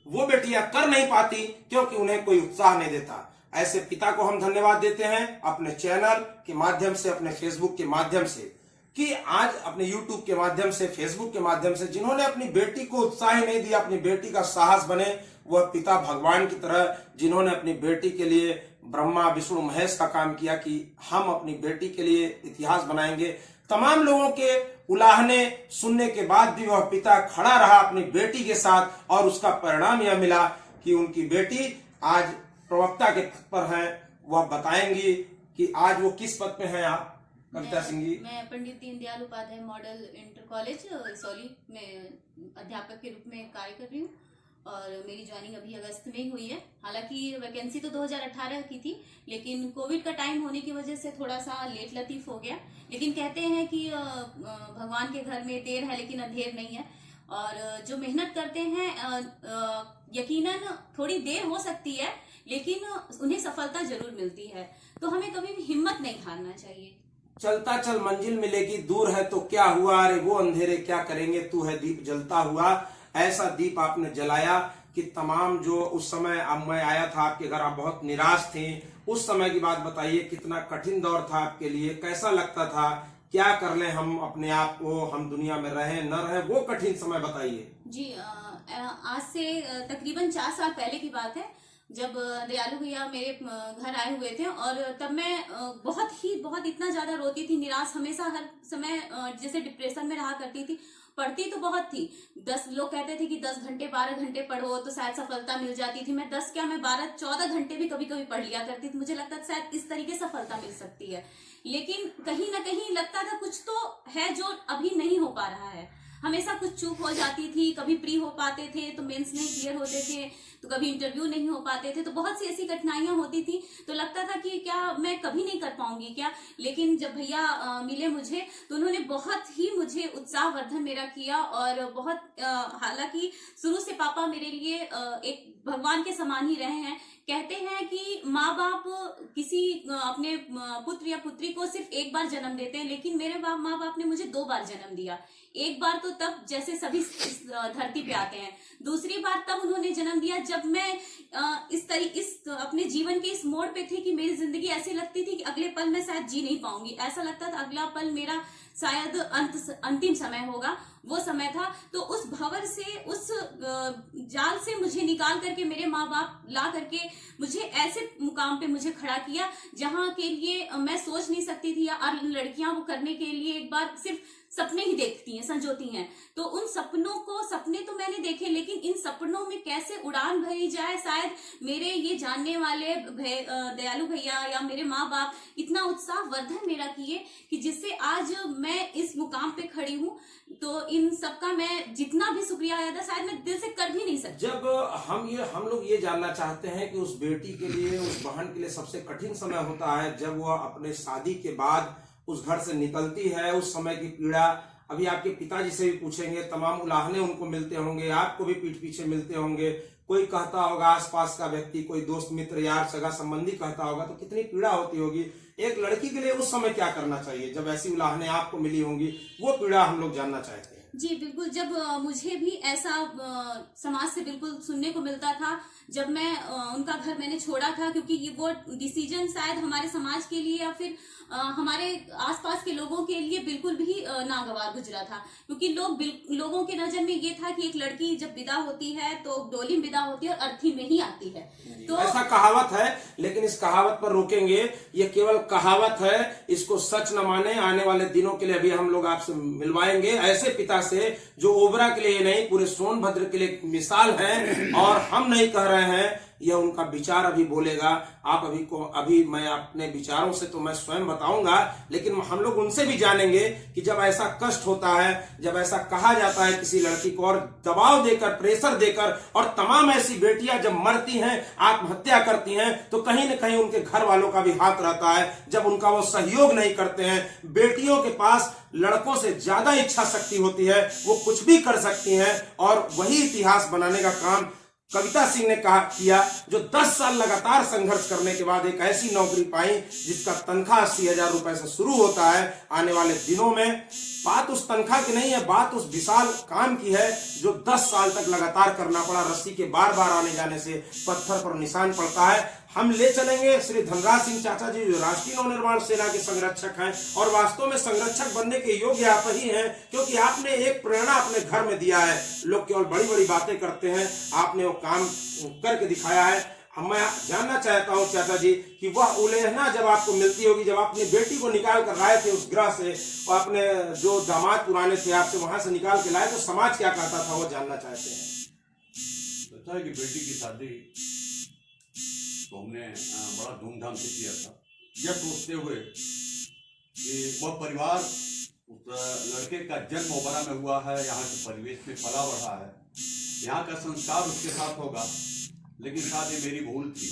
वो बेटियां कर नहीं पाती क्योंकि उन्हें कोई उत्साह नहीं देता। ऐसे पिता को हम धन्यवाद देते हैं अपने चैनल के माध्यम से, अपने फेसबुक के माध्यम से, कि आज अपने यूट्यूब के माध्यम से, फेसबुक के माध्यम से जिन्होंने अपनी बेटी को उत्साह नहीं दिया, अपनी बेटी का साहस बने, वह पिता भगवान की तरह जिन्होंने अपनी बेटी के लिए ब्रह्मा विष्णु महेश का काम किया कि हम अपनी बेटी के लिए इतिहास बनाएंगे। तमाम लोगों के उलाहने सुनने के बाद भी वह पिता खड़ा रहा अपनी बेटी के साथ और उसका परिणाम यह मिला कि उनकी बेटी आज प्रवक्ता के पद पर है। वह बताएंगी कि आज वो किस पद पे हैं। आप कविता सिंह जी? मैं Pandit Deendayal Upadhyay model inter college Isauli में अध्यापक के रूप में कार्य कर रही हूँ और मेरी ज्वाइनिंग अभी अगस्त में हुई है। हालांकि वैकेंसी तो 2018 की थी, लेकिन कोविड का टाइम होने की वजह से थोड़ा सा लेट लतीफ हो गया। लेकिन कहते हैं कि भगवान के घर में देर है लेकिन अंधेर नहीं है, और जो मेहनत करते हैं यकीनन थोड़ी देर हो सकती है लेकिन उन्हें सफलता जरूर मिलती है। तो हमें कभी भी हिम्मत नहीं हारना चाहिए। चलता चल मंजिल मिलेगी, दूर है तो क्या हुआ, अरे वो अंधेरे क्या करेंगे, तू है दीप जलता हुआ। ऐसा दीप आपने जलाया कि तमाम जो उस समय अब मैं आया था आपके घर, आप बहुत निराश थे। उस समय की बात बताइए, कितना कठिन दौर था आपके लिए, कैसा लगता था, क्या कर लें हम अपने आप को, हम दुनिया में रहें न रहें, वो कठिन समय बताइए। जी, आज से तकरीबन 4 साल पहले की बात है जब दयालु भैया मेरे घर आए हुए थे, और तब मैं बहुत इतना ज्यादा रोती थी, निराश, हमेशा हर समय जैसे डिप्रेशन में रहा करती थी। पढ़ती तो बहुत थी, 10 लोग कहते थे कि 10 घंटे 12 घंटे पढ़ो तो शायद सफलता मिल जाती थी। मैं 10 क्या, मैं 12-14 घंटे भी कभी कभी पढ़ लिया करती थी। मुझे लगता था शायद इस तरीके से सफलता मिल सकती है, लेकिन कहीं ना कहीं लगता था कुछ तो है जो अभी नहीं हो पा रहा है। हमेशा कुछ चूक हो जाती थी, कभी प्री हो पाते थे तो मेंस नहीं क्लियर होते थे, तो कभी इंटरव्यू नहीं हो पाते थे, तो बहुत सी ऐसी कठिनाइयां होती थी। तो लगता था कि क्या मैं कभी नहीं कर पाऊंगी क्या। लेकिन जब भैया मिले मुझे तो उन्होंने बहुत ही मुझे उत्साहवर्धन मेरा किया, और बहुत हालांकि शुरू से पापा मेरे लिए एक भगवान के समान ही रहे हैं। कहते हैं कि माँ बाप किसी अपने पुत्र या पुत्री को सिर्फ एक बार जन्म देते हैं, लेकिन मेरे माँ बाप ने मुझे 2 बार जन्म दिया। एक बार तो तब जैसे सभी इस धरती पे आते हैं, दूसरी बार तब उन्होंने जन्म दिया जब मैं इस अपने जीवन के इस मोड़ पे थी कि मेरी जिंदगी ऐसी लगती थी कि अगले पल मैं शायद जी नहीं पाऊंगी। ऐसा लगता था अगला पल मेरा शायद अंतिम समय होगा, वो समय था। तो उस भंवर से, उस जाल से मुझे निकाल करके मेरे माँ बाप ला करके मुझे ऐसे मुकाम पे मुझे खड़ा किया जहां के लिए मैं सोच नहीं सकती थी, या लड़कियां वो करने के लिए एक बार सिर्फ सपने ही देखती हैं, संजोती हैं। तो उन सपने तो मैंने देखे, लेकिन इन सपनों में कैसे उड़ान भरी जाए, शायद मेरे ये जानने वाले दयालु भैया या मेरे माँ बाप इतना उत्साहवर्धन मेरा किए कि जिससे आज मैं इस मुकाम पे खड़ी हूँ। तो इन सबका मैं जितना भी शुक्रिया अदा शायद मैं दिल से कर भी नहीं सकती। जब हम लोग ये जानना चाहते हैं कि उस बेटी के लिए, उस बहन के लिए सबसे कठिन समय होता है जब वह अपने शादी के बाद उस घर से निकलती है, उस समय की पीड़ा। अभी आपके पिताजी से भी पूछेंगे, तमाम उलाहने उनको मिलते होंगे, आपको भी पीठ पीछे मिलते होंगे, कोई कहता होगा, आसपास का व्यक्ति, कोई दोस्त मित्र यार सगा संबंधी कहता होगा, तो कितनी पीड़ा होती होगी। एक लड़की के लिए उस समय क्या करना चाहिए जब ऐसी उलाहने आपको मिली होंगी, वो पीड़ा हम लोग जानना चाहते हैं। जी बिल्कुल, जब मुझे भी ऐसा समाज से बिल्कुल सुनने को मिलता था, जब मैं उनका घर मैंने छोड़ा था, क्योंकि ये वो डिसीजन शायद हमारे समाज के लिए या फिर हमारे आसपास के लोगों के लिए बिल्कुल भी नागवार गुजरा था। क्योंकि लोगों के नजर में ये था कि एक लड़की जब विदा होती है तो डोली में विदा होती है और अर्थी में ही आती है। तो ऐसा कहावत है, लेकिन इस कहावत पर रोकेंगे, ये केवल कहावत है, इसको सच न माने। आने वाले दिनों के लिए अभी हम लोग आपसे मिलवाएंगे ऐसे पिता से जो ओबरा के लिए नहीं, पूरे सोनभद्र के लिए मिसाल है। और हम नहीं कह रहे हैं, यह उनका विचार अभी बोलेगा। आप अभी मैं अपने विचारों से तो मैं स्वयं बताऊंगा, लेकिन हम लोग उनसे भी जानेंगे कि जब ऐसा कष्ट होता है, जब ऐसा कहा जाता है किसी लड़की को, और दबाव देकर, प्रेशर देकर, और तमाम ऐसी बेटियां जब मरती हैं, आत्महत्या करती हैं, तो कहीं न कहीं उनके घर वालों का भी हाथ रहता है जब उनका वो सहयोग नहीं करते हैं। बेटियों के पास लड़कों से ज्यादा इच्छा शक्ति होती है, वो कुछ भी कर सकती हैं, और वही इतिहास बनाने का काम कविता सिंह ने किया, जो 10 साल लगातार संघर्ष करने के बाद एक ऐसी नौकरी पाई जिसका तनख्वाह 80,000 रुपए से शुरू होता है। आने वाले दिनों में बात उस तनख्वाह की नहीं है, बात उस विशाल काम की है जो 10 साल तक लगातार करना पड़ा। रस्सी के बार बार आने जाने से पत्थर पर निशान पड़ता है। हम ले चलेंगे श्री धनराज सिंह चाचा जी, जो राष्ट्रीय नवनिर्माण सेना के संरक्षक हैं और वास्तव में संरक्षक बनने के योग्य आप ही हैं, क्योंकि आपने एक प्रेरणा अपने घर में दिया है। लोग केवल बड़ी बड़ी बातें करते हैं, आपने वो काम करके दिखाया है। मैं जानना चाहता हूं चाचा जी कि वह उलेहना जब आपको मिलती होगी, जब अपनी बेटी को निकाल कर लाए थे उस ग्रह से, और अपने जो दामाद पुराने थे आपसे वहां से निकाल के लाए, तो समाज क्या कहता था, वो जानना चाहते हैं। पता है कि बेटी की शादी तो हमने बड़ा धूमधाम से किया था, यह सोचते हुए कि वह परिवार उस लड़के का जन्म ओबरा में हुआ है, यहाँ के परिवेश में पला बढ़ा है, यहाँ का संस्कार उसके साथ होगा। लेकिन शायद ये मेरी भूल थी।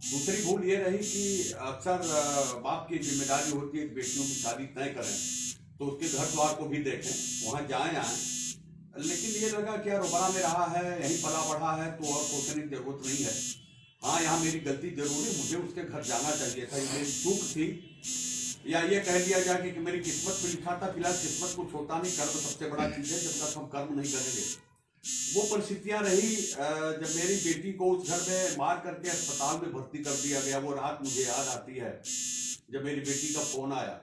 दूसरी भूल ये रही कि अक्सर बाप की जिम्मेदारी होती है कि बेटियों की शादी तय करें तो उसके घर द्वार को भी देखें, वहां जाएं आए। लेकिन ये लगा कि यार ओबरा में रहा है, यहीं पला बढ़ा है, तो और सोचने की जरूरत नहीं है। हाँ, यहाँ मेरी गलती जरूर है, मुझे उसके घर जाना चाहिए था, ये मेरी चूक थी। या ये कह लिया जाए कि मेरी किस्मत में लिखा था। फिलहाल किस्मत कुछ होता नहीं, कर्म सबसे बड़ा चीज है, जब तक हम कर्म नहीं करेंगे। वो परिस्थितियां रही जब मेरी बेटी को उस घर में मार करके अस्पताल में भर्ती कर दिया गया। वो रात मुझे याद आती है जब मेरी बेटी का फोन आया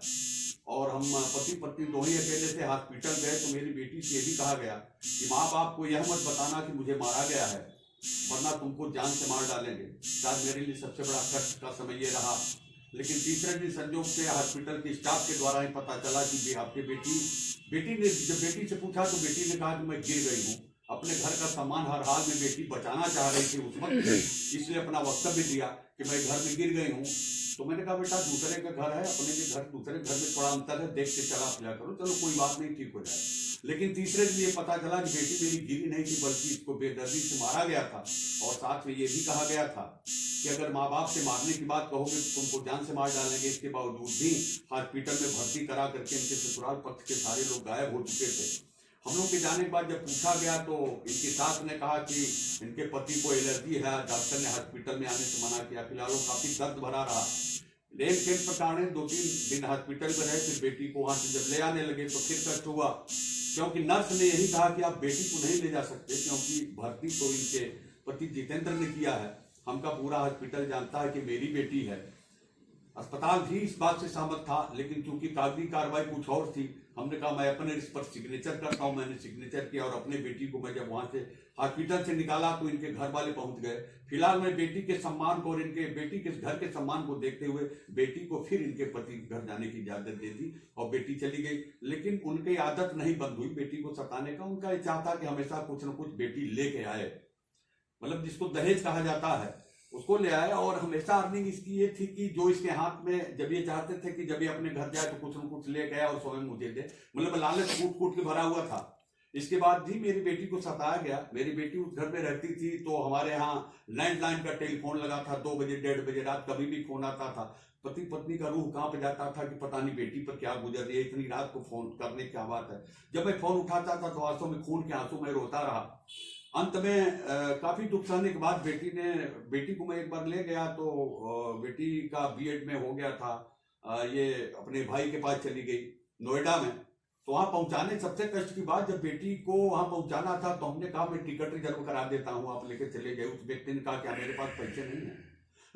और हम पति पत्नी दो ही अकेले थे, हॉस्पिटल गए तो मेरी बेटी से ये भी कहा गया कि माँ बाप को यह मत बताना कि मुझे मारा गया है, वरना तुमको जान से मार डालेंगे। शायद मेरे लिए सबसे बड़ा कष्ट का समय ये रहा। लेकिन तीसरे दिन संजोग से हॉस्पिटल के स्टाफ के द्वारा ही पता चला कि आपकी बेटी ने, जब बेटी से पूछा तो बेटी ने कहा कि मैं गिर गई हूँ। अपने घर का सामान हर हाल में बेटी बचाना चाह रही थी उस वक्त, इसलिए अपना वक्तव्य दिया कि मैं घर में गिर गई हूँ। तो मैंने कहा बेटा दूसरे का घर है, अपने के घर दूसरे घर में थोड़ा अंतर है, देख के चला फिरा करो, चलो कोई बात नहीं, ठीक हो जाए। लेकिन तीसरे दिन ये पता चला कि बेटी मेरी गिरी नहीं थी, बल्कि इसको बेदर्दी से मारा गया था। और साथ में ये भी कहा गया था कि अगर माँ बाप से मारने की बात कहोगे तो तुमको जान से मार डालेंगे। इसके बावजूद भी हॉस्पिटल में भर्ती करा करके इनके ससुराल पक्ष के सारे लोग गायब हो चुके थे। हम लोग के जाने के बाद जब पूछा गया तो इनकी सास ने कहा कि इनके पति को एलर्जी है, डॉक्टर ने हॉस्पिटल में आने से मना किया। फिलहाल वो काफी दर्द भरा रहा। रेल के प्रकार 2-3 दिन हॉस्पिटल में रहे। फिर बेटी को वहां से जब ले आने लगे तो फिर कष्ट हुआ, क्योंकि नर्स ने यही कहा कि आप बेटी को नहीं ले जा सकते, क्योंकि भर्ती तो इनके पति जितेंद्र ने किया है। हमका पूरा हॉस्पिटल जानता है कि मेरी बेटी है। अस्पताल भी इस बात से सहमत था, लेकिन चूंकि कागजी कार्रवाई कुछ और थी, हमने कहा मैं अपने इस पर सिग्नेचर करता हूं। मैंने सिग्नेचर किया और अपने बेटी को मैं जब वहां से हॉस्पिटल से निकाला तो इनके घर वाले पहुंच गए। फिलहाल मैं बेटी के सम्मान को और इनके बेटी के घर के सम्मान को देखते हुए बेटी को फिर इनके पति के घर जाने की इजाजत दे दी और बेटी चली गई। लेकिन उनकी आदत नहीं बंद हुई बेटी को सताने का। उनका ये चाहता कि हमेशा कुछ न कुछ बेटी लेके आए, मतलब जिसको दहेज कहा जाता है उसको ले आया। और हमेशा अर्निंग इसकी ये थी कि जो इसके हाथ में, जब ये चाहते थे कि जब ये अपने घर जाए तो कुछ न कुछ ले गया और स्वयं मुझे दे, मतलब लालच कूट कूट के भरा हुआ था। इसके बाद भी मेरी बेटी को सताया गया। मेरी बेटी उस घर में रहती थी तो हमारे यहाँ लैंडलाइन का टेलीफोन लगा था। 2 बजे 1:30 बजे रात कभी भी फोन आता था। पति पत्नी का रूह कहाँ पे जाता था कि पता नहीं बेटी पर क्या गुजर रही है, इतनी रात को फोन करने की क्या बात है। जब मैं फोन उठाता था तो वास्तव में खून के आंसू में रोता रहा। अंत में काफी दुख सहने के बाद बेटी को मैं एक बार ले गया तो बेटी का बीएड में हो गया था। ये अपने भाई के पास चली गई नोएडा में। तो वहां पहुंचाने सबसे कष्ट की बात, जब बेटी को वहां पहुंचाना था तो हमने कहा मैं टिकट रिजर्व करा देता हूं, आप लेके चले गए। उस व्यक्ति ने कहा क्या मेरे पास पैसे नहीं है।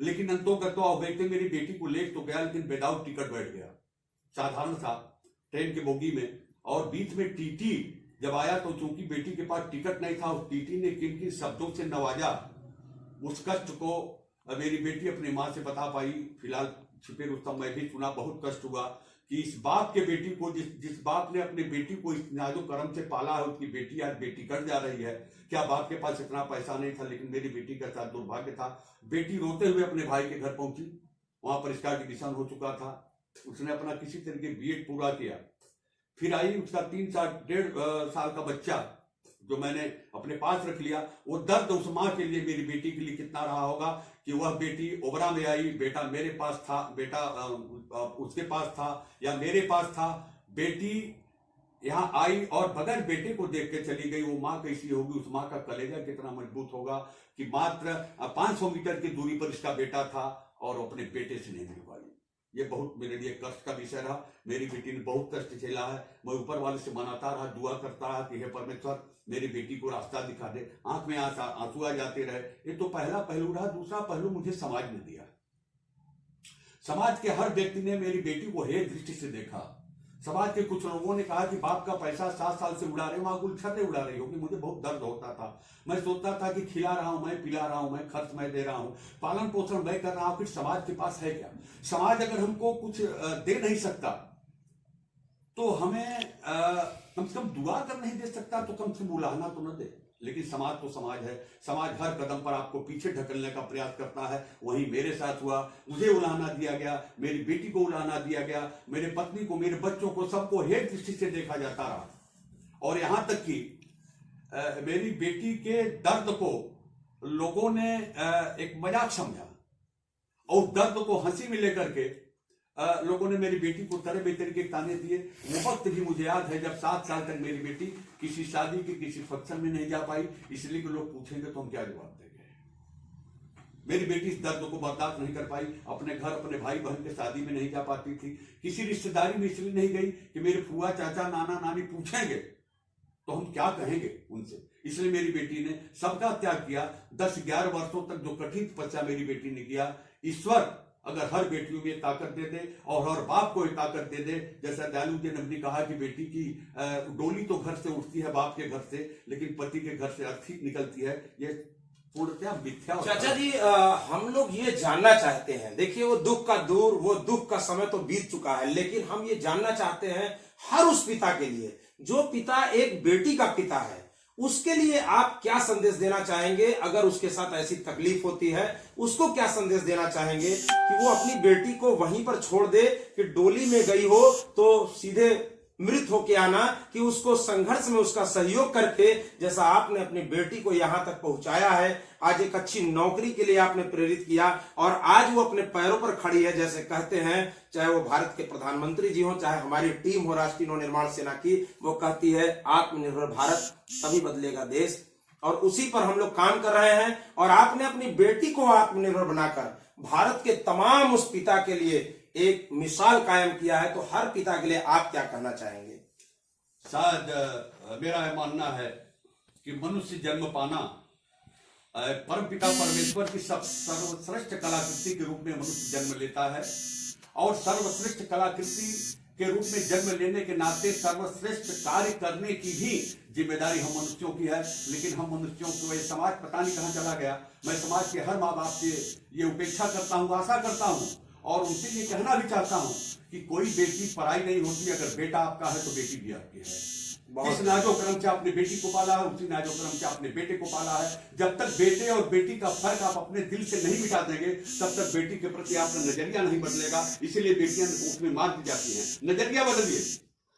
लेकिन अंतों करतो व्यक्ति मेरी बेटी को ले तो गया, लेकिन विदाउट टिकट बैठ गया, साधारण सा ट्रेन के बोगी में। और बीच में टीटी जब आया तो चूंकि बेटी के पास टिकट नहीं था, उस टीटी ने किन किन शब्दों से नवाजा, उस कष्ट को मेरी बेटी अपनी मां से बता पाई। फिलहाल छिपे रुस्तम मैं भी सुना, बहुत कष्ट हुआ कि इस बाप के बेटी को, जिस बाप ने अपनी बेटी को इस नाजुक कर्म से पाला है, उसकी बेटी आज बेटी कर जा रही है। क्या बाप के पास इतना पैसा नहीं था? लेकिन मेरी बेटी का साथ दुर्भाग्य था। बेटी रोते हुए अपने भाई के घर पहुंची, वहां पर इसका एडमिशन हो चुका था। उसने अपना किसी तरीके बीएड पूरा किया। फिर आई उसका 3-1.5 साल का बच्चा जो मैंने अपने पास रख लिया। वो दर्द उस माँ के लिए, मेरी बेटी के लिए कितना रहा होगा कि वह बेटी ओबरा में आई, बेटा मेरे पास था, बेटा उसके पास था या मेरे पास था। बेटी यहाँ आई और बगैर बेटे को देख के चली गई। वो माँ कैसी होगी, उस माँ का कलेजा कितना मजबूत होगा कि मात्र 500 मीटर की दूरी पर इसका बेटा था और अपने बेटे से नहीं मिल पाई। ये बहुत मेरे लिए कष्ट का विषय रहा। मेरी बेटी ने बहुत कष्ट झेला है। मैं ऊपर वाले से मनाता रहा, दुआ करता रहा कि हे परमेश्वर मेरी बेटी को रास्ता दिखा दे, आंख में आंसू आ जाते रहे। ये तो पहला पहलू रहा। दूसरा पहलू मुझे समाज ने दिया। समाज के हर व्यक्ति ने मेरी बेटी को हे दृष्टि से देखा। समाज के कुछ लोगों ने कहा कि बाप का पैसा 7 साल से उड़ा रहे हो, वहां गुलछर्रे उड़ा रही होगी। मुझे बहुत दर्द होता था। मैं सोचता था कि खिला रहा हूं मैं, पिला रहा हूं मैं, खर्च मैं दे रहा हूं, पालन पोषण मैं कर रहा हूं, फिर समाज के पास है क्या? समाज अगर हमको कुछ दे नहीं सकता तो हमें कम से कम दुआ कर नहीं दे सकता, तो कम से कम उलाहना तो न दे। लेकिन समाज तो समाज है। समाज हर कदम पर आपको पीछे ढकलने का प्रयास करता है। वही मेरे साथ हुआ। मुझे उलाहना दिया गया, मेरी बेटी को उलाहना दिया गया, मेरे पत्नी को, मेरे बच्चों को, सबको हेय दृष्टि से देखा जाता रहा। और यहां तक कि मेरी बेटी के दर्द को लोगों ने एक मजाक समझा और दर्द को हंसी में लेकर के लोगों ने मेरी बेटी को तरह बेतरी के ताने दिए। वो वक्त भी मुझे याद है जब 7 साल तक मेरी बेटी किसी शादी के किसी फंक्शन में नहीं जा पाई, इसलिए कि लोग पूछेंगे तो हम क्या जवाब देंगे। मेरी बेटी इस दर्द को बर्दाश्त नहीं कर पाई। अपने घर, अपने भाई बहन के शादी में नहीं जा पाती थी। किसी रिश्तेदारी में इसलिए नहीं गई कि मेरे फुआ, चाचा, नाना, नानी पूछेंगे तो हम क्या कहेंगे उनसे। इसलिए मेरी बेटी ने सबका त्याग किया। 10-11 वर्षों तक जो कठिन तपस्या मेरी बेटी ने किया, ईश्वर अगर हर बेटियों में ताकत दे दे और हर बाप को ताकत दे दे। जैसा दयालु जी ने कहा कि बेटी की डोली तो घर से उठती है, बाप के घर से, लेकिन पति के घर से अर्थी निकलती है। ये पूर्णतया मिथ्या। चाचा जी, हम लोग ये जानना चाहते हैं, देखिए वो दुख का समय तो बीत चुका है, लेकिन हम ये जानना चाहते हैं हर उस पिता के लिए जो पिता एक बेटी का पिता है, उसके लिए आप क्या संदेश देना चाहेंगे? अगर उसके साथ ऐसी तकलीफ होती है, उसको क्या संदेश देना चाहेंगे कि वो अपनी बेटी को वहीं पर छोड़ दे, कि डोली में गई हो तो सीधे मृत होके आना, कि उसको संघर्ष में उसका सहयोग करके, जैसा आपने अपनी बेटी को यहां तक पहुंचाया है, आज एक अच्छी नौकरी के लिए आपने प्रेरित किया और आज वो अपने पैरों पर खड़ी है। जैसे कहते हैं, चाहे वो भारत के प्रधानमंत्री जी हो, चाहे हमारी टीम हो राष्ट्रीय नवनिर्माण सेना की, वो कहती है आत्मनिर्भर भारत तभी बदलेगा देश। और उसी पर हम लोग काम कर रहे हैं। और आपने अपनी बेटी को आत्मनिर्भर बनाकर भारत के तमाम उस पिता के लिए एक मिसाल कायम किया है। तो हर पिता के लिए आप क्या कहना चाहेंगे? शायद मेरा यह मानना है कि मनुष्य जन्म पाना परम पिता परमेश्वर की सर्वश्रेष्ठ कलाकृति के रूप में मनुष्य जन्म लेता है। और सर्वश्रेष्ठ कलाकृति के रूप में जन्म लेने के नाते सर्वश्रेष्ठ कार्य करने की भी जिम्मेदारी हम मनुष्यों की है। लेकिन हम मनुष्यों को ये समाज पता नहीं कहां चला गया। मैं समाज के हर माँ बाप से ये उपेक्षा करता हूँ, आशा करता हूँ और उनसे ये कहना भी चाहता हूँ कि कोई बेटी पराई नहीं होती। अगर बेटा आपका है तो बेटी भी आपकी है। जिस नाजो कर्म से आपने बेटी को पाला है, उसी नाजो कर्म से आपने बेटे को पाला है। जब तक बेटे और बेटी का फर्क आप अपने दिल से नहीं मिटा देंगे, तब तक बेटी के प्रति आपका नजरिया नहीं बदलेगा। इसीलिए बेटियां कोख में मार दी जाती हैं। नजरिया बदलिए।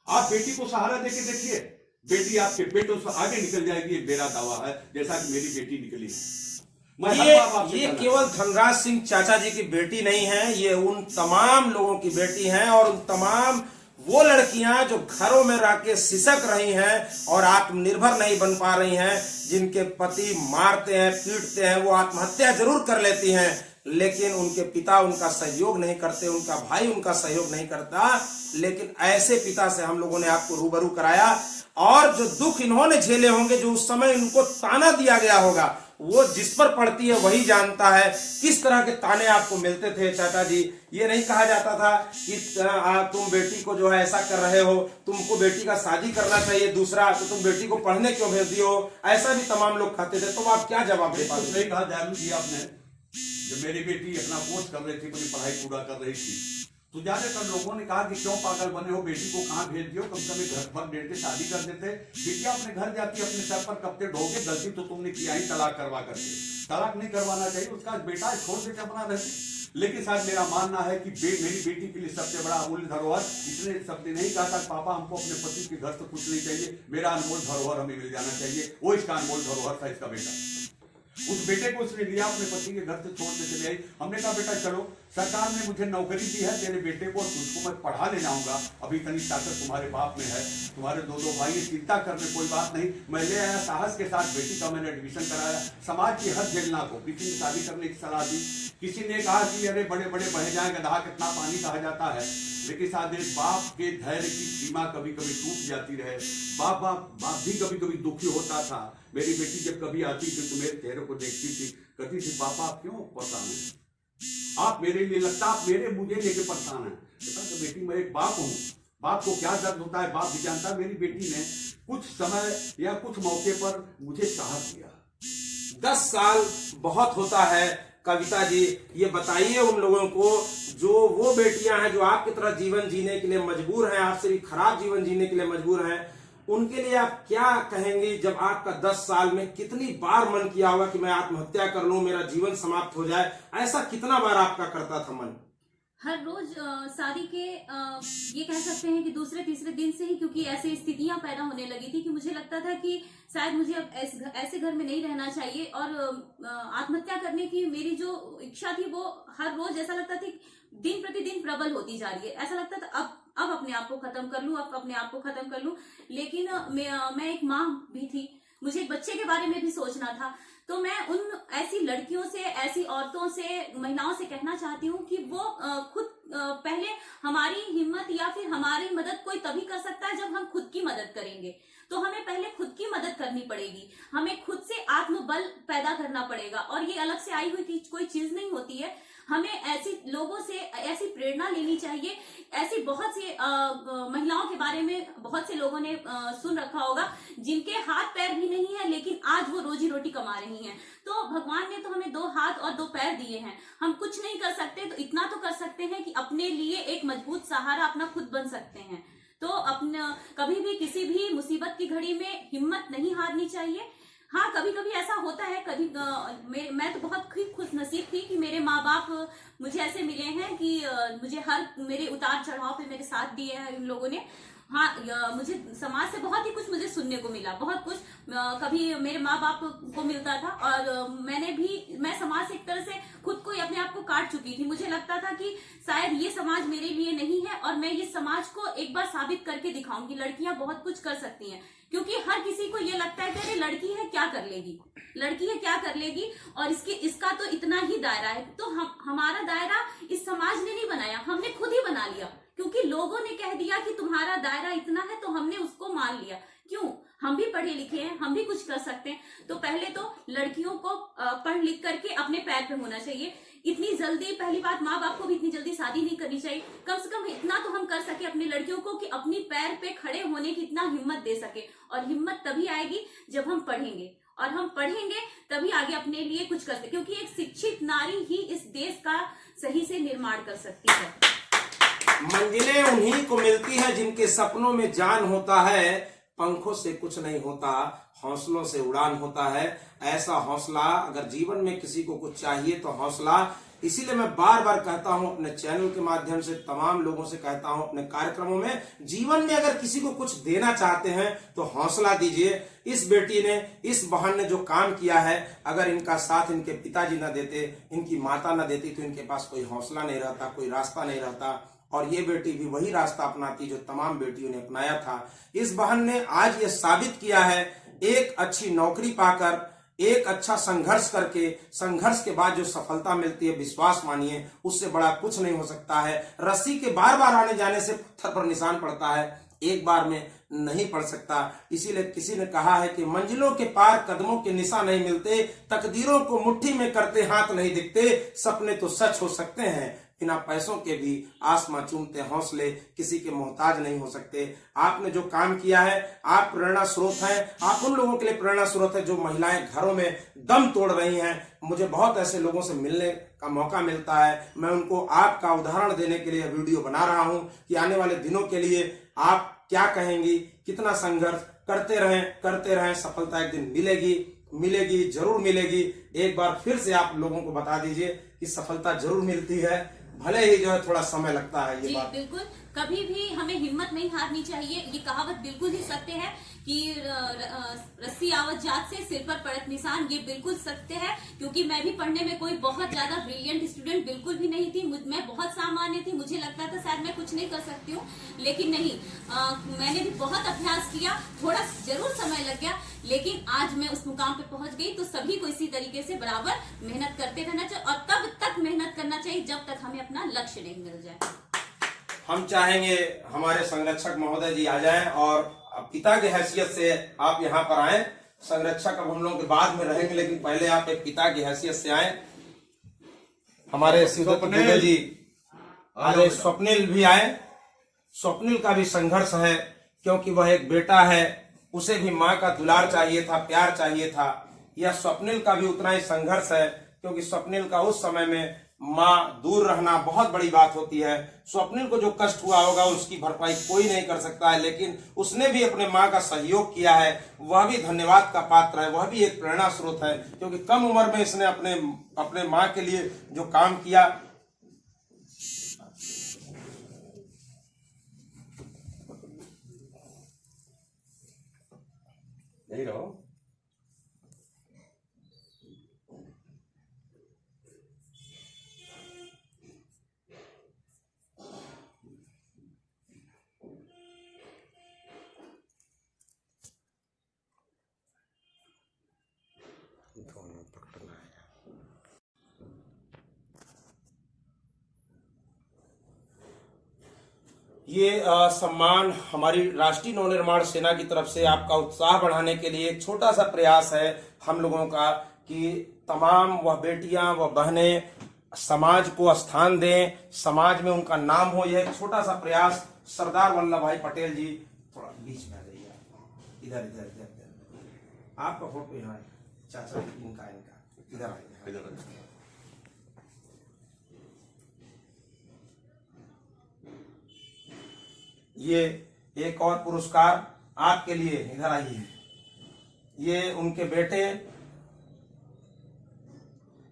आप बेटी को सहारा देके देखिए, बेटी आपके पेटों से आगे निकल जाएगी। मेरा दावा है, जैसा कि मेरी बेटी निकली। ये केवल धनराज सिंह चाचा जी की बेटी नहीं है, ये उन तमाम लोगों की बेटी है और उन तमाम वो लड़कियां जो घरों में रह के सिसक रही हैं और आत्मनिर्भर नहीं बन पा रही हैं, जिनके पति मारते हैं, पीटते हैं, वो आत्महत्या जरूर कर लेती हैं, लेकिन उनके पिता उनका सहयोग नहीं करते, उनका भाई उनका सहयोग नहीं करता। लेकिन ऐसे पिता से हम लोगों ने आपको रूबरू कराया और जो दुख इन्होंने झेले होंगे, जो उस समय इनको ताना दिया गया होगा, वो जिस पर पड़ती है वही जानता है किस तरह के ताने आपको मिलते थे। चाचा जी, ये नहीं कहा जाता था कि तुम बेटी को जो है ऐसा कर रहे हो, तुमको बेटी का शादी करना चाहिए, दूसरा तो तुम बेटी को पढ़ने क्यों भेज दियो, ऐसा भी तमाम लोग कहते थे। तो आप क्या जवाब दे पाते? सही कहा दयालु जी आपने। जब मेरी बेटी अपना कोर्स कर रही थी, अपनी पढ़ाई पूरा कर रही थी, तो ज्यादातर लोगों ने कहा कि क्यों पागल बने हो, बेटी को कहां भेज दियो, कम से कम घर पर बैठ के शादी कर देते। बेटिया अपने घर जाती, अपने सर पर कपड़े ढोके, गलती तो तुमने किया ही तलाक करवा करके। तलाक नहीं करवाना चाहिए, उसका बेटा छोड़ देते अपना रहते। लेकिन शायद मेरा मानना है कि मेरी बेटी के लिए सबसे बड़ा अमूल्य धरोहर, इसने सबने नहीं कहा था पापा हमको अपने पति के घर से कुछ नहीं चाहिए, मेरा अनमोल धरोहर हमें मिल जाना चाहिए। वो इसका अनमोल धरोहर था, इसका बेटा। उस बेटे को उसने लिया, अपने पति के घर से छोड़ के चले आई। हमने कहा बेटा चलो, सरकार ने मुझे नौकरी दी है तेरे बेटे को, और तुझको मैं पढ़ा ले जाऊंगा। अभी इतनी ताकत तुम्हारे बाप में है, तुम्हारे दो भाई, चिंता करने कोई बात नहीं। मैं ले आया साहस के साथ, बेटी का मैंने एडमिशन कराया। समाज की हर झेलना को, किसी ने शादी करने की सलाह दी, किसी ने कहा कि अरे बड़े बड़े बह जाए गधा कितना पानी कहा जाता है, लेकिन शायद एक बाप के धैर्य की सीमा कभी कभी टूट जाती रहे। बाप भी कभी कभी दुखी होता था। मेरी बेटी जब कभी आती थी तो मेरे चेहरे को देखती थी, कहती थी पापा आप क्यों परेशान हैं, आप मेरे लिए लगता आप मुझे लेके परेशान हैं। तो बेटी मैं एक बाप हूँ, बाप को क्या दर्द होता है बाप भी जानता है। मेरी बेटी ने कुछ समय या कुछ मौके पर मुझे साहस दिया। 10 साल बहुत होता है। कविता जी ये बताइए उन लोगों को जो वो बेटियां हैं जो आपकी तरह जीवन जीने के लिए मजबूर हैं, आपसे भी खराब जीवन जीने के लिए मजबूर हैं, उनके लिए आप क्या कहेंगे? जब आपका 10 साल में कितनी बार मन किया होगा कि मैं आत्महत्या कर लूं, मेरा जीवन समाप्त हो जाए, ऐसा कितना बार आपका करता था मन? हर रोज शादी के ये कह सकते हैं कि दूसरे तीसरे दिन से ही, क्योंकि ऐसी स्थितियां पैदा होने लगी थी कि मुझे लगता था कि शायद मुझे अब ऐसे घर में नहीं रहना चाहिए, और आत्महत्या करने की मेरी जो इच्छा थी वो हर रोज ऐसा लगता था दिन प्रतिदिन प्रबल होती जा रही है। ऐसा लगता था अब अपने आप को खत्म कर लूं, अब अपने आप को खत्म कर लूं। लेकिन मैं एक माँ भी थी, मुझे एक बच्चे के बारे में भी सोचना था। तो मैं उन ऐसी लड़कियों से, ऐसी औरतों से, महिलाओं से कहना चाहती हूँ कि वो खुद पहले हमारी हिम्मत या फिर हमारी मदद कोई तभी कर सकता है जब हम खुद की मदद करेंगे। तो हमें पहले खुद की मदद करनी पड़ेगी, हमें खुद से आत्मबल पैदा करना पड़ेगा। और ये अलग से आई हुई कोई चीज नहीं होती है। हमें ऐसी लोगों से ऐसी प्रेरणा लेनी चाहिए। ऐसी बहुत सी महिलाओं के बारे में बहुत से लोगों ने सुन रखा होगा जिनके हाथ पैर भी नहीं है लेकिन आज वो रोजी रोटी कमा रही हैं। तो भगवान ने तो हमें 2 हाथ और 2 पैर दिए हैं। हम कुछ नहीं कर सकते तो इतना तो कर सकते हैं कि अपने लिए एक मजबूत सहारा अपना खुद बन सकते हैं। तो अपना कभी भी किसी भी मुसीबत की घड़ी में हिम्मत नहीं हारनी चाहिए। हाँ, कभी कभी ऐसा होता है, कभी मैं तो बहुत खुश नसीब थी कि मेरे माँ बाप मुझे ऐसे मिले हैं कि मुझे हर मेरे उतार चढ़ाव पे मेरे साथ दिए हैं इन लोगों ने। हाँ, मुझे समाज से बहुत ही कुछ मुझे सुनने को मिला, बहुत कुछ कभी मेरे माँ बाप को मिलता था, और मैं समाज से एक तरह से खुद को अपने आप को काट चुकी थी। मुझे लगता था कि शायद ये समाज मेरे लिए नहीं है, और मैं ये समाज को एक बार साबित करके दिखाऊंगी लड़कियां बहुत कुछ कर सकती हैं। क्योंकि हर किसी को ये लगता है कि अरे लड़की है क्या कर लेगी, लड़की है क्या कर लेगी, और इसका तो इतना ही दायरा है। तो हमारा दायरा इस समाज ने नहीं बनाया, हमने खुद ही बना लिया। क्योंकि लोगों ने कह दिया कि तुम्हारा दायरा इतना है तो हमने उसको मान लिया। क्यों? हम भी पढ़े लिखे हैं, हम भी कुछ कर सकते हैं। तो पहले तो लड़कियों को पढ़ लिख करके अपने पैर पे होना चाहिए। इतनी जल्दी, पहली बात, माँ बाप को भी इतनी जल्दी शादी नहीं करनी चाहिए। कम से कम इतना तो हम कर सके अपनी लड़कियों को कि अपनी पैर पे खड़े होने की इतना हिम्मत दे सके। और हिम्मत तभी आएगी जब हम पढ़ेंगे, और हम पढ़ेंगे तभी आगे अपने लिए कुछ कर सकते, क्योंकि एक शिक्षित नारी ही इस देश का सही से निर्माण कर सकती है। मंजिलें उन्हीं को मिलती है जिनके सपनों में जान होता है। पंखों से कुछ नहीं होता, हौसलों से उड़ान होता है। ऐसा हौसला अगर जीवन में किसी को कुछ चाहिए तो हौसला। इसीलिए मैं बार बार कहता हूं अपने चैनल के माध्यम से, तमाम लोगों से कहता हूं अपने कार्यक्रमों में, जीवन में अगर किसी को कुछ देना चाहते हैं तो हौसला दीजिए। इस बेटी ने, इस बहन ने जो काम किया है, अगर इनका साथ इनके पिताजी न देते, इनकी माता न देती, तो इनके पास कोई हौसला नहीं रहता, कोई रास्ता नहीं रहता। और ये बेटी भी वही रास्ता अपनाती जो तमाम बेटियों ने अपनाया था। इस बहन ने आज ये साबित किया है, एक अच्छी नौकरी पाकर, एक अच्छा संघर्ष करके, संघर्ष के बाद जो सफलता मिलती है, विश्वास मानिए, उससे बड़ा कुछ नहीं हो सकता है। रस्सी के बार बार आने जाने से पत्थर पर निशान पड़ता है, एक बार में नहीं पड़ सकता। इसीलिए किसी ने कहा है कि मंजिलों के पार कदमों के निशान नहीं मिलते, तकदीरों को मुट्ठी में करते हाथ नहीं दिखते, सपने तो सच हो सकते हैं, बिना पैसों के भी आसमां चूमते हौसले किसी के मोहताज नहीं हो सकते। आपने जो काम किया है, आप प्रेरणा स्रोत हैं। आप उन लोगों के लिए प्रेरणा स्रोत है जो महिलाएं घरों में दम तोड़ रही हैं। मुझे बहुत ऐसे लोगों से मिलने का मौका मिलता है। मैं उनको आपका उदाहरण देने के लिए वीडियो बना रहा हूं कि आने वाले दिनों के लिए आप क्या कहेंगी, कितना संघर्ष करते रहें, सफलता एक दिन मिलेगी, जरूर मिलेगी। एक बार फिर से आप लोगों को बता दीजिए कि सफलता जरूर मिलती है, भले ही जो है थोड़ा समय लगता है। ये जी बात बिल्कुल, कभी भी हमें हिम्मत नहीं हारनी चाहिए। ये कहावत बिल्कुल ही सत्य है कि रस्सी आवत जात से सिर पर पड़त निशान, ये बिल्कुल सत्य है। क्योंकि मैं भी पढ़ने में कोई बहुत ज्यादा ब्रिलियंट स्टूडेंट बिल्कुल भी नहीं थी, मैं बहुत सामान्य थी। मुझे लगता था शायद मैं कुछ नहीं कर सकती हूँ, लेकिन नहीं, मैंने भी बहुत अभ्यास किया, थोड़ा जरूर समय लग गया, लेकिन आज मैं उस मुकाम पे पहुंच गई। तो सभी को इसी तरीके से बराबर मेहनत करते रहना चाहिए और तब तक मेहनत करना चाहिए जब तक हमें अपना लक्ष्य नहीं मिल जाए। हम चाहेंगे हमारे संरक्षक महोदय जी आ जाएं और पिता की हैसियत से आप यहाँ पर आए। संरक्षक अब हम लोग के बाद में रहेंगे, लेकिन पहले आप एक पिता की हैसियत से आए। हमारे शिवदत्त जी आए, स्वप्निल भी आए। स्वप्निल का भी संघर्ष है, क्योंकि वह एक बेटा है, उसे भी माँ का दुलार चाहिए था, प्यार चाहिए था। यह स्वप्निल का भी उतना ही संघर्ष है, क्योंकि स्वप्निल का उस समय में माँ दूर रहना बहुत बड़ी बात होती है। स्वप्निल को जो कष्ट हुआ होगा उसकी भरपाई कोई नहीं कर सकता है, लेकिन उसने भी अपने माँ का सहयोग किया है, वह भी धन्यवाद का पात्र है, वह भी एक प्रेरणा स्रोत है, क्योंकि कम उम्र में इसने अपने माँ के लिए जो काम किया। यही रहो। दोनों पकड़ना है। ये सम्मान हमारी राष्ट्रीय नवनिर्माण सेना की तरफ से आपका उत्साह बढ़ाने के लिए एक छोटा सा प्रयास है हम लोगों का, कि तमाम वह बेटियां, वह बहनें समाज को स्थान दें, समाज में उनका नाम हो। यह एक छोटा सा प्रयास। सरदार वल्लभ भाई पटेल जी, थोड़ा बीच में आ जाइए, इधर इधर इधर इधर, आपका फोटो यहाँ है, चाचा इनका इधर आइए। ये एक और पुरस्कार आपके लिए, इधर आइए। ये उनके बेटे,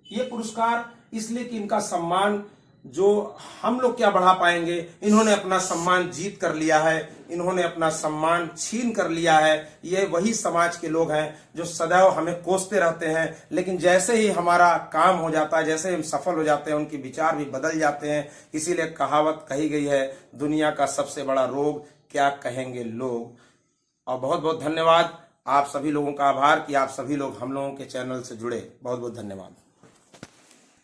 ये पुरस्कार इसलिए कि इनका सम्मान जो हम लोग क्या बढ़ा पाएंगे, इन्होंने अपना सम्मान जीत कर लिया है, इन्होंने अपना सम्मान छीन कर लिया है। ये वही समाज के लोग हैं जो सदैव हमें कोसते रहते हैं, लेकिन जैसे ही हमारा काम हो जाता है, जैसे ही हम सफल हो जाते हैं, उनके विचार भी बदल जाते हैं। इसीलिए कहावत कही गई है, दुनिया का सबसे बड़ा रोग क्या कहेंगे लोग। और बहुत बहुत धन्यवाद, आप सभी लोगों का आभार कि आप सभी लोग हम लोगों के चैनल से जुड़े। बहुत बहुत धन्यवाद।